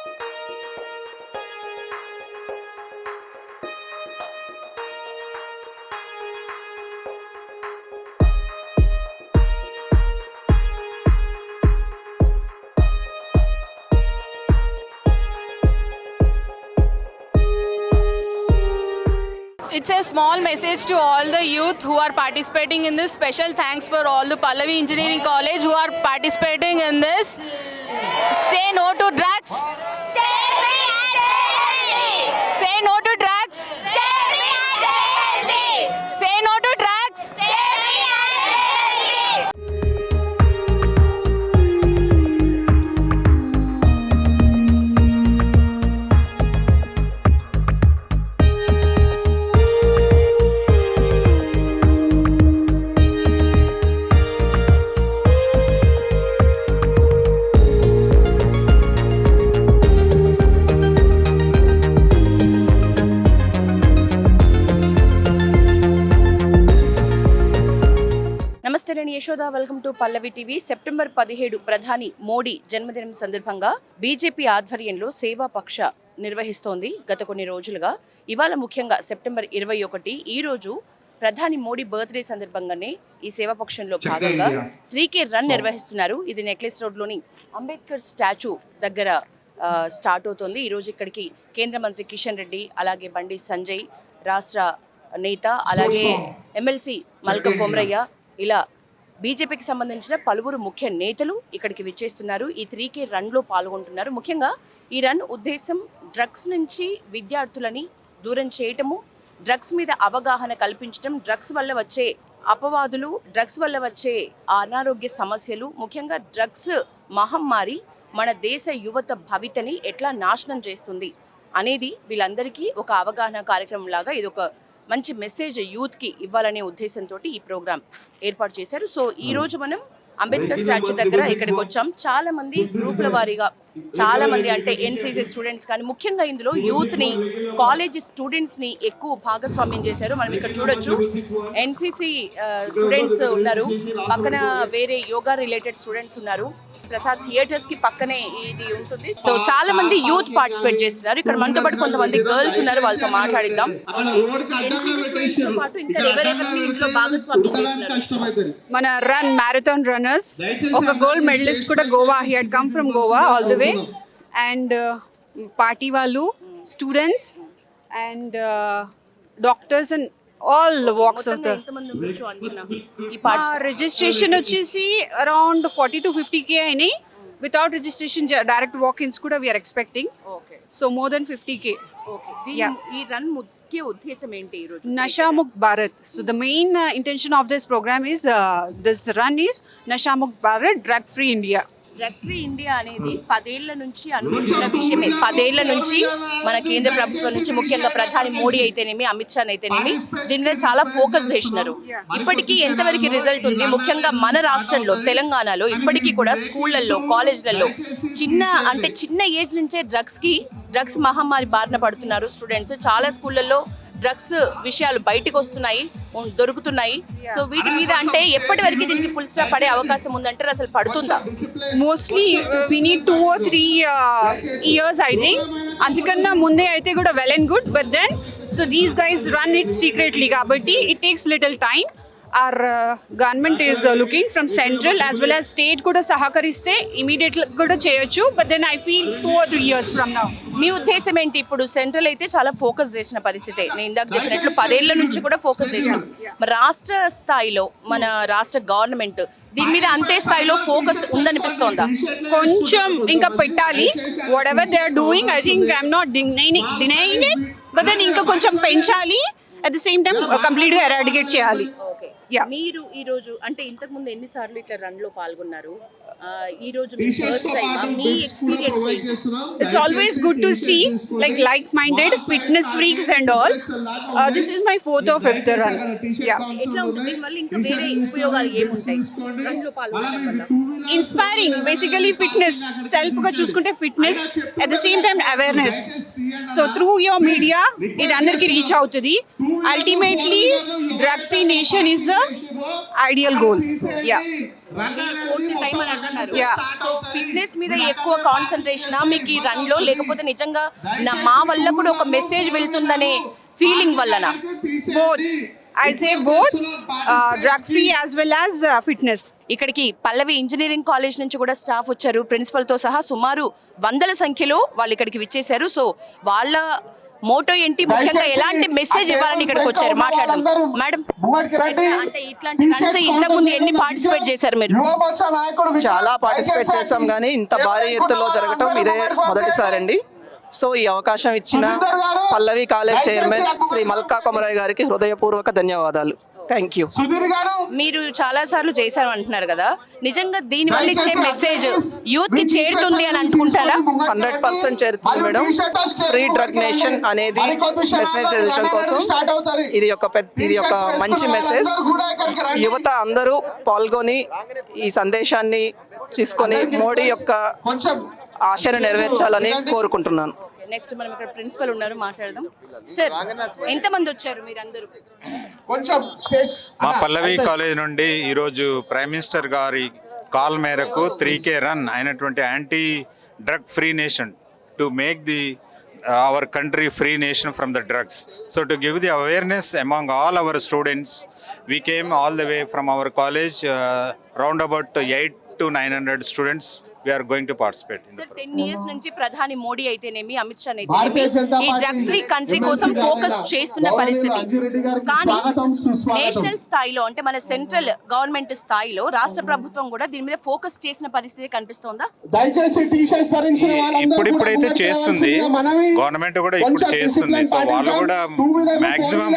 It's a small message to all the youth who are participating in this. Special thanks for all the Pallavi Engineering College who are participating in this. Stay no to drugs. Stay free and healthy. Say no to drugs. Stay free and healthy. Say no to drugs. Stay free and healthy. నమస్తే, నేను Yashoda. Welcome to Pallavi TV. September 17 ప్రధాని మోడీ జన్మదినం సందర్భంగా BJP ఆధ్వర్యంలో సేవా పక్ష నిర్వహిస్తోంది గత కొన్ని రోజులుగా. ఇవాళ ముఖ్యంగా సెప్టెంబర్ 21 ఈ రోజు ప్రధాని మోడీ బర్త్డే సందర్భంగానే ఈ సేవా పక్షంలో భాగంగా 3K రన్ నిర్వహిస్తున్నారు. ఇది నెక్లెస్ రోడ్లోని అంబేద్కర్ స్టాచ్యూ దగ్గర స్టార్ట్ అవుతోంది. ఈరోజు ఇక్కడికి కేంద్ర మంత్రి కిషన్ రెడ్డి, అలాగే బండి సంజయ్, రాష్ట్ర నేత, అలాగే ఎమ్మెల్సీ మల్క కొమరయ్య, ఇలా బీజేపీకి సంబంధించిన పలువురు ముఖ్య నేతలు ఇక్కడికి విచ్చేస్తున్నారు. ఈ 3K రన్లో పాల్గొంటున్నారు. ముఖ్యంగా ఈ రన్ ఉద్దేశం డ్రగ్స్ నుంచి విద్యార్థులని దూరం చేయటము, డ్రగ్స్ మీద అవగాహన కల్పించడం, డ్రగ్స్ వల్ల వచ్చే అపవాదులు, డ్రగ్స్ వల్ల వచ్చే అనారోగ్య సమస్యలు, ముఖ్యంగా డ్రగ్స్ మహమ్మారి మన దేశ యువత భవితని ఎట్లా నాశనం చేస్తుంది అనేది వీళ్ళందరికీ ఒక అవగాహన కార్యక్రమం లాగా ఇది ఒక మంచి మెసేజ్ యూత్కి ఇవ్వాలనే ఉద్దేశంతో ఈ ప్రోగ్రామ్ ఏర్పాటు చేశారు. సో ఈ రోజు మనం అంబేద్కర్ స్టాచ్యూ దగ్గర ఇక్కడికి వచ్చాం. చాలా మంది గ్రూపుల వారీగా, చాలా మంది అంటే ఎన్సీసీ స్టూడెంట్స్ కానీ, ముఖ్యంగా ఇందులో యూత్ని, కాలేజ్ స్టూడెంట్స్ని ఎక్కువ భాగస్వామ్యం చేశారు. మనం ఇక్కడ చూడొచ్చు, ఎన్సీసీ స్టూడెంట్స్ ఉన్నారు, పక్కన వేరే యోగా రిలేటెడ్ స్టూడెంట్స్ ఉన్నారు. ప్రసాద్ థియేటర్స్ కి పక్కనే ఇది ఉంటుంది. సో చాలా మంది యూత్ పార్టిసిపేట్ చేస్తున్నారు. ఇక్కడ మనతో పాటు కొంతమంది గర్ల్స్ ఉన్నారు, వాళ్ళతో మాట్లాడిద్దాం. మన రన్ మ్యారథాన్ రన్నర్స్, ఒక గోల్డ్ మెడలిస్ట్ కూడా Goa, he had come from Goa all the way, and party వాళ్ళు, students and doctors and all walks of the registration వచ్చేసి around 40 to 50K అయినాయి. without registration direct walk-ins కూడా we are expecting. Okay. So more than 50K. Okay. ఈ run ముఖ్య ఉద్దేశం ఏంటి ఈ రోజు? Nasha Mukt Bharat. So the main intention of this program is this run is Nasha Mukt Bharat, drug free India. Drug free India అనేది 10 ఏళ్ల నుంచి అనుకుంటున్న విషయమే. 10 ఏళ్ల నుంచి మన కేంద్ర ప్రభుత్వం నుంచి, ముఖ్యంగా ప్రధాని మోడీ అయితేనేమి, అమిత్ షా అయితేనేమి, దీని మీద చాలా ఫోకస్ చేసినారు. ఇప్పటికీ ఎంతవరకు రిజల్ట్ ఉంది? ముఖ్యంగా మన రాష్ట్రంలో, తెలంగాణలో ఇప్పటికీ కూడా స్కూళ్ళల్లో, కాలేజ్లలో చిన్న ఏజ్ నుంచే డ్రగ్స్ మహమ్మారి బారిన పడుతున్నారు స్టూడెంట్స్. చాలా స్కూళ్ళల్లో డ్రగ్స్ విషయాలు బయటకు వస్తున్నాయి, దొరుకుతున్నాయి. సో వీటి మీద అంటే ఎప్పటి వరకు దీనికి ఫుల్ స్టాప్ పడే అవకాశం ఉందంటారు? అసలు పడుతుందా? Mostly we need 2 or 3 years I think. అంతకన్నా ముందే అయితే కూడా well and good, but then so these guys run it secretly కాబట్టి it takes little time. our government is looking from central as well as state kuda sahakariste immediately kuda cheyochu, but then I feel 2 or 3 years from now. మీ ఉద్దేశం ఏంటి? ఇప్పుడు central అయితే చాలా focus చేసిన పరిస్థితే, నేను ఇందాక చెప్పినట్లు 10 ఏళ్ల నుంచి కూడా ఫోకస్ చేసినాం. మరి రాష్ట్ర స్థాయిలో మన రాష్ట్ర గవర్నమెంట్ దీని మీద అంతే స్థాయిలో ఫోకస్ ఉందనిపిస్తోందా? కొంచెం ఇంకా పెట్టాలి. Whatever they are doing, I think I'm not denying it, but then ఇంకా కొంచెం పెంచాలి. అట్ ద సేమ్ టైం కంప్లీట్గా ఎరాడికేట్ చేయాలి. మీరు ఈ రోజు అంటే ఇంతకు ముందు ఎన్నిసార్లు ఇట్లా రన్ లో పాల్గొన్నారు? ఈ రోజు మీ ఫస్ట్ టైం, మీ experience it's always good to see like-minded fitness freaks and all. This is my 4th or 5th run. ఎట్లా ఉంటుంది? మళ్ళీ ఇంకా వేరే ఉపయోగాలు ఏముంటాయి రన్ లో పాల్గొనడం వల్ల? Inspiring, basically fitness, self గా చూసుకుంటే fitness, at the same time awareness. So through your media ఇది అందరికి రీచ్ అవుతుంది. Ultimately drug free nation is the ideal goal. Fourth time అని అంటున్నారు. Yeah. సో ఫిట్నెస్ మీద ఎక్కువ కాన్సన్ట్రేషన్ మీకు ఈ రన్ లో, లేకపోతే నిజంగా మా వల్ల కూడా ఒక మెసేజ్ వెళ్తుందనే ఫీలింగ్ వల్లనా? Both. I say both, drug free as well as fitness. ఇక్కడికి పల్లవి ఇంజనీరింగ్ కాలేజ్ నుంచి కూడా స్టాఫ్ వచ్చారు, ప్రిన్సిపల్ తో సహా సుమారు వందల సంఖ్యలో వాళ్ళు ఇక్కడికి విచ్చేశారు. సో వాళ్ళ మోటో ఏంటి, ముఖ్యంగా ఎలాంటి మెసేజ్ ఇవ్వాలని ఇక్కడికి వచ్చారు మాట్లాడదాం. మేడం, అంటే ఇట్లాంటి రన్స్ ఇంతకు ముందు ఎన్ని పార్టిసిపేట్ చేశారు మీరు? చాలా పార్టిసిపేట్ చేశాం కానీ ఇంత భారీ ఎత్తులో జరగటం ఇదే మొదటిసారి అండి. సో ఈ అవకాశం ఇచ్చిన పల్లవి కాలేజ్ చైర్మన్ శ్రీ మల్కా కొమరయ్య గారికి హృదయపూర్వక ధన్యవాదాలు. Thank you. మీరు చాలా సార్లు చేశారు అంటున్నారు కదా, నిజంగా దీని వల్ల ఇచ్చే మెసేజ్ యూత్ కి చేరుతుంది అని అనుకుంటారా? 100% చేరుతుంది మేడం. ఫ్రీ డ్రగ్ నేషన్ అనేది మెసేజ్ ఇవ్వడం కోసం ఇది ఒక మంచి మెసేజ్. యువత అందరూ పాల్గొని ఈ సందేశాన్ని తీసుకొని మోడీ యొక్క ఆశను నెరవేర్చాలని కోరుకుంటున్నాను. నెక్స్ట్ మనం ఇక్కడ ప్రిన్సిపల్ ఉన్నారు, మాట్లాడదాం. సార్, ఎంతమంది వచ్చారు మీరందరూ? మా పల్లవి కాలేజ్ నుండి ఈరోజు ప్రైమ్ మినిస్టర్ గారి కాల్ మేరకు 3K రన్ అయినటువంటి anti drug free nation to make the our country free nation from the drugs. So to give the awareness among all our students, we came all the way from our college, round about 800 to 900 students. We are going to participate in sir, 10 years నుంచి ప్రధాని మోడీ అయితేనేమి, అమిత్ షా అయితేనేమి ఈ drug free country కోసం focus చేస్తున్న పరిస్థితి. కానీ national స్థాయిలో, అంటే మన సెంట్రల్ గవర్నమెంట్ స్థాయిలో రాష్ట్ర ప్రభుత్వం కూడా దీని మీద ఫోకస్ చేసిన పరిస్థితి కనిపిస్తోందా? ఇప్పుడైతే చేస్తుంది గవర్నమెంట్ కూడా, ఇప్పుడు చేస్తుంది. సో వాళ్ళు కూడా maximum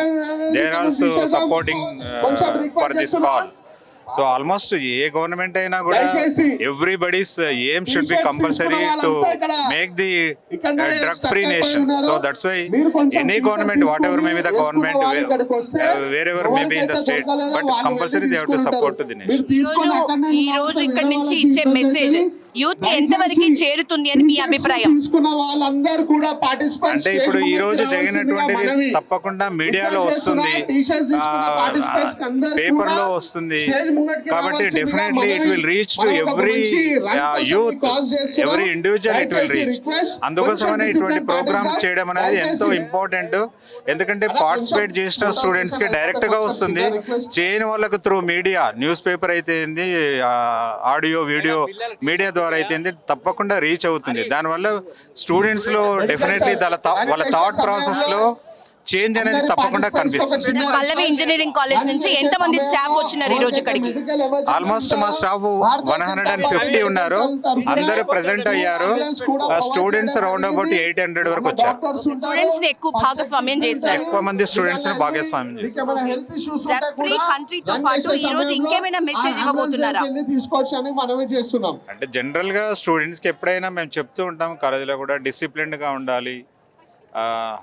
they are also supporting for this call. So almost ఏ గవర్నమెంట్ అయినా కూడా everybody's aim should be compulsory to make the drug free nation. So that's why any government, whatever may be the government, wherever may be in the state, but compulsory they have to support the nation. ఈ రోజు ఇక్కడ నుంచి ఇచ్చే message youth ఎంతవరకు చేరుతుంది అని మీ అభిప్రాయం? అంటే ఇప్పుడు ఈ రోజు జరిగినటువంటిది తప్పకుండా మీడియాలో వస్తుంది, పేపర్ లో వస్తుంది, కాబట్టి definitely it will reach to every youth, every individual it will reach. అందుకోసమనే ఇటువంటి ప్రోగ్రామ్ చేయడం అనేది ఎంతో ఇంపార్టెంట్. ఎందుకంటే పార్టిసిపేట్ చేసిన స్టూడెంట్స్ కి డైరెక్ట్ గా వస్తుంది, చేయని వాళ్ళకు త్రూ మీడియా, న్యూస్ పేపర్ అయితే ఏంది, ఆడియో వీడియో మీడియా ద్వారా అయితే తప్పకుండా రీచ్ అవుతుంది. దానివల్ల స్టూడెంట్స్ లో డెఫినెట్లీ వాళ్ళ థాట్ ప్రాసెస్ లో చేంజ్ అనేది తప్పకుండా కనిపిస్తుంది. పల్లవి ఇంజనీరింగ్ కాలేజ్ నుంచి ఎంత మంది స్టాఫ్ వచ్చినారు ఈ రోజు ఇక్కడికి? ఆల్మోస్ట్ మా స్టాఫ్ 150 ఉన్నారు, అందరూ ప్రెసెంట్ అయ్యారు. స్టూడెంట్స్ రౌండ్ అబౌట్ 800 వరకు వచ్చారు. స్టూడెంట్స్ ని ఎక్కువ భాగస్వామ్యం చేశారు, ఎక్కువ మంది స్టూడెంట్స్ ని భాగస్వామ్యం చేశారు. డ్రగ్ ఫ్రీ కంట్రీతో పాటు ఈ రోజు ఇంకేమైనా మెసేజ్ ఇవ్వబోతున్నారా? అంటే జనరల్ గా స్టూడెంట్స్ కి ఎప్పుడైనా మేము చెప్తూ ఉంటాం, కాలేజీలో కూడా డిసిప్లిన్డ్ గా ఉండాలి,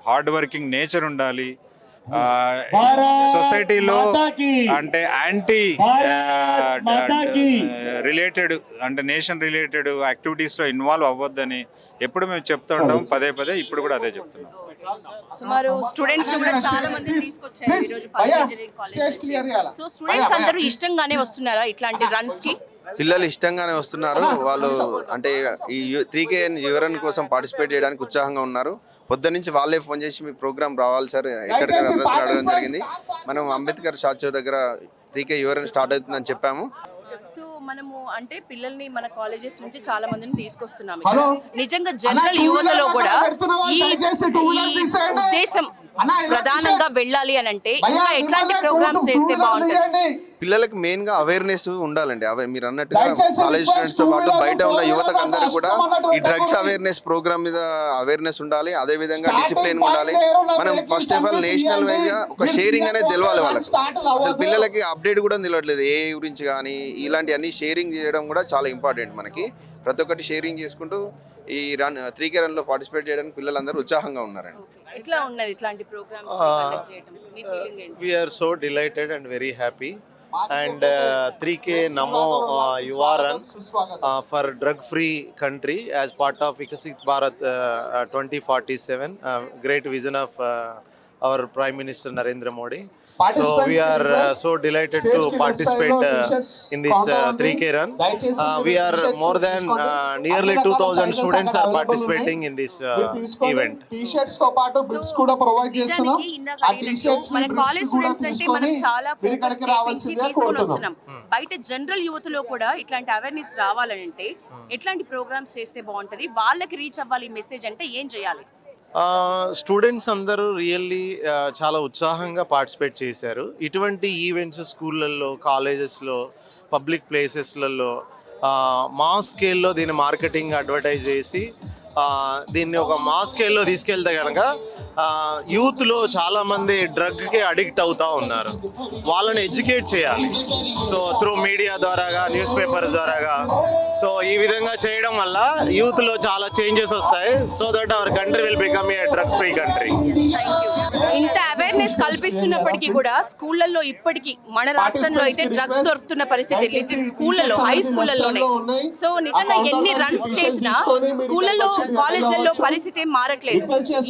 హార్డ్ వర్కింగ్ నేచర్ ఉండాలి, సొసైటీలో అంటే యాంటీ రిలేటెడ్, అంటే నేషన్ రిలేటెడ్ యాక్టివిటీస్ లో ఇన్వాల్వ్ అవ్వద్దని ఎప్పుడు మేము చెప్తూ ఉంటాం, పదే పదే ఇప్పుడు కూడా అదే చెప్తున్నాం. సుమారు స్టూడెంట్స్ కూడా చాలా మంది తీసుకొచ్చారు ఈ రోజు పల్లవి ఇంజనీరింగ్ కాలేజ్. సో స్టూడెంట్స్ అందరూ ఇష్టంగానే వస్తున్నారా ఇట్లాంటి రన్స్ కి? పిల్లలు ఇష్టంగానే వస్తున్నారు. వాళ్ళు అంటే ఈ 3K యువరన్ కోసం పార్టిసిపేట్ చేయడానికి ఉత్సాహంగా ఉన్నారు. పొద్దున్న నుంచి వాళ్ళే ఫోన్ చేసి మీ ప్రోగ్రామ్ రావాలి సార్, ఎక్కడికి అడ్రస్ అడగడం జరిగింది. మనం అంబేద్కర్ స్టాచ్యూ దగ్గర 3K యువరన్ స్టార్ట్ అవుతుందని చెప్పాము. సో మనము అంటే పిల్లల్ని మన కాలేజెస్ నుంచి చాలా మందిని తీసుకొస్తున్నాము. నిజంగా జనరల్ యువతలో కూడా ఈ ఉద్దేశం ప్రధానంగా వెళ్ళాలి అని అంటే ఇంకా ఎట్లాంటి ప్రోగ్రామ్స్ చేస్తే బాగుంటుంది? పిల్లలకి మెయిన్ గా అవేర్నెస్ ఉండాలండి. మీరు అన్నట్టుగా కాలేజ్ స్టూడెంట్స్ తో పాటు బయట ఉన్న యువతకు అందరూ కూడా ఈ డ్రగ్స్ అవేర్నెస్ ప్రోగ్రామ్ మీద అవేర్నెస్ ఉండాలి. అదే విధంగా డిసిప్లిన్ ఉండాలి. మనం first of all national wise గా ఒక షేరింగ్ అనేది తెలవాలి వాళ్ళకి. అసలు పిల్లలకి అప్డేట్ కూడా తెలియట్లేదు ఏ గురించి కానీ. ఇలాంటి అన్ని షేరింగ్ చేయడం కూడా చాలా ఇంపార్టెంట్ మనకి. ప్రతి ఒక్కటి షేరింగ్ చేసుకుంటూ ఈ 3K రన్ లో పార్టిసిపేట్ చేయడానికి పిల్లలందరూ ఉత్సాహంగా ఉన్నారండి. ఎట్లా ఉన్నది ఇట్లాంటి ప్రోగ్రామ్స్ కండక్ట్ చేయడం? మీ ఫీలింగ్ ఏంటి? We are so delighted and very happy. And 3K Namo Yuva Run for drug-free country as part of Vikasit Bharat 2047, great vision of our Prime Minister Narendra Modi. So we are so delighted to participate in this 3K run. We are more than nearly 2,000 students are participating in this event. నిజానికి ఇందాక అడిగినట్టు మన college students అంటే మనం చాలా focus చేయించి తీసుకొని వస్తున్నాం. బయట జనరల్ యువతలో కూడా ఇట్లాంటి అవేర్నెస్ రావాలని అంటే ఎట్లాంటి ప్రోగ్రామ్స్ చేస్తే బాగుంటది, వాళ్ళకి రీచ్ అవ్వాలి మెసేజ్ అంటే ఏం చేయాలి? స్టూడెంట్స్ అందరూ రియల్లీ చాలా ఉత్సాహంగా పార్టిసిపేట్ చేశారు. ఇటువంటి ఈవెంట్స్ స్కూళ్ళల్లో, కాలేజెస్లో, పబ్లిక్ ప్లేసెస్లలో మాస్ స్కేల్లో దీన్ని మార్కెటింగ్, అడ్వర్టైజ్ చేసి దీన్ని ఒక మాస్ స్కేల్లో తీసుకెళ్తే కనుక యూత్లో చాలామంది డ్రగ్కి అడిక్ట్ అవుతూ ఉన్నారు. వాళ్ళని ఎడ్యుకేట్ చేయాలి. సో త్రూ మీడియా ద్వారాగా, న్యూస్ పేపర్స్ ద్వారాగా, సో ఈ విధంగా చేయడం వల్ల యూత్లో చాలా చేంజెస్ వస్తాయి. So that our country will become a drug free country. ఇంత అవేర్నెస్ కల్పిస్తున్నప్పటికీ కూడా స్కూళ్ళల్లో ఇప్పటికీ మన రాష్ట్రంలో అయితే డ్రగ్స్ దొరుకుతున్న పరిస్థితి స్కూళ్ళలో, హై స్కూళ్ళలోనే. సో నిజంగా ఎన్ని రన్స్ చేసినా స్కూళ్ళలో, కాలేజ్లలో పరిస్థితి ఏం మారట్లేదు.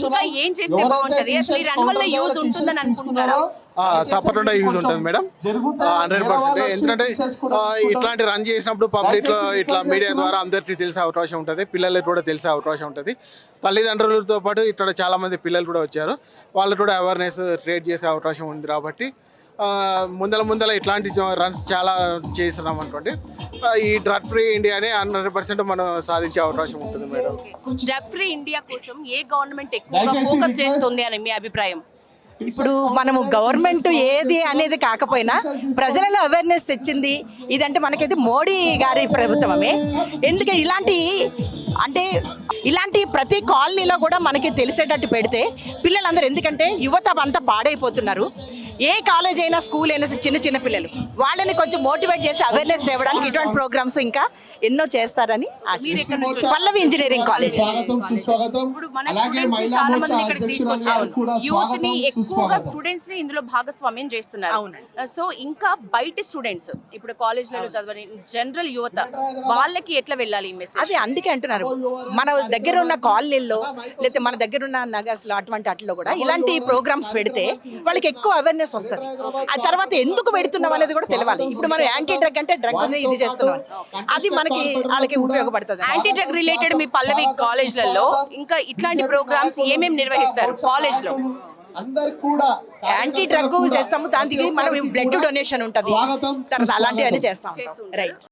ఇంకా ఏం చేస్తే బాగుంటది? అసలు ఈ రన్ వల్ల యూజ్ ఉంటుందని అనుకుంటున్నారా? తప్పకుండా యూజ్ ఉంటుంది మేడం, 100%. ఎందుకంటే ఇట్లాంటి రన్ చేసినప్పుడు పబ్లిక్ లో ఇట్లా మీడియా ద్వారా అందరికీ తెలిసే అవకాశం ఉంటుంది, పిల్లలకు కూడా తెలిసే అవకాశం ఉంటుంది. తల్లిదండ్రులతో పాటు ఇక్కడ చాలా మంది పిల్లలు కూడా వచ్చారు, వాళ్ళు కూడా అవేర్నెస్ క్రియేట్ చేసే అవకాశం ఉంది. కాబట్టి ముందల ఇట్లాంటి రన్స్ చాలా చేస్తున్నాం అనుకోండి. ఈ డ్రగ్ ఫ్రీ ఇండియాని 100% మనం సాధించే అవకాశం ఉంటుంది మేడం. డ్రగ్ ఫ్రీ ఇండియా కోసం ఏ గవర్నమెంట్ ఎక్కువగా ఫోకస్ చేస్తుంది అని మీ అభిప్రాయం? ఇప్పుడు మనము గవర్నమెంట్ ఏది అనేది కాకపోయినా ప్రజలలో అవేర్నెస్ తెచ్చింది ఇదంటే మనకైతే మోడీ గారి ప్రభుత్వమే. ఎందుకంటే ఇలాంటి ప్రతి కాలనీలో కూడా మనకి తెలిసేటట్టు పెడితే పిల్లలందరూ, ఎందుకంటే యువత అంతా పాడైపోతున్నారు. ఏ కాలేజ్ అయినా, స్కూల్ అయినా చిన్న పిల్లలు, వాళ్ళని కొంచెం మోటివేట్ చేసి అవేర్నెస్ తేవడానికి ఇటువంటి ప్రోగ్రామ్స్ ఇంకా ఎన్నో చేస్తారని పల్లవి ఇంజనీరింగ్ కాలేజ్. ఇప్పుడు మన స్టూడెంట్స్ ని చాలా మంది ఇక్కడికి తీసుకొచ్చారు. యూత్ ని ఎక్కువగా స్టూడెంట్స్ ని ఇందులో భాగస్వామ్యం చేస్తున్నారు. సో ఇంకా బయట స్టూడెంట్స్, ఇప్పుడు కాలేజ్లలో చదవని జనరల్ యువత, వాళ్ళకి ఎట్లా వెళ్ళాలి ఈ మెసేజ్? అది అందుకే అంటున్నారు, మన దగ్గర ఉన్న కాలనీల్లో లేకపోతే మన దగ్గర ఉన్న నగర్స్లో అటువంటి వాటిలో కూడా ఇలాంటి ప్రోగ్రామ్స్ పెడితే వాళ్ళకి ఎక్కువ అవేర్నెస్ వస్తుంది. ఆ తర్వాత ఎందుకు పెడుతున్నాం అనేది కూడా తెలియాలి. ఇప్పుడు మనం యాంటీ డ్రగ్ అంటే డ్రగ్ ఇది చేస్తున్నాం, అది మనకి వాళ్ళకి ఉపయోగపడుతుంది. యాంటీ డ్రగ్ రిలేటెడ్ మీ పల్లవి కాలేజ్లలో ఇంకా ఇట్లాంటి ప్రోగ్రామ్స్ ఏమేమి నిర్వహిస్తారు కాలేజ్ లో? యాంటీ డ్రగ్ చేస్తాము, దానికి మనం బ్లడ్ డొనేషన్ ఉంటుంది, తర్వాత అలాంటివన్నీ చేస్తాం. రైట్.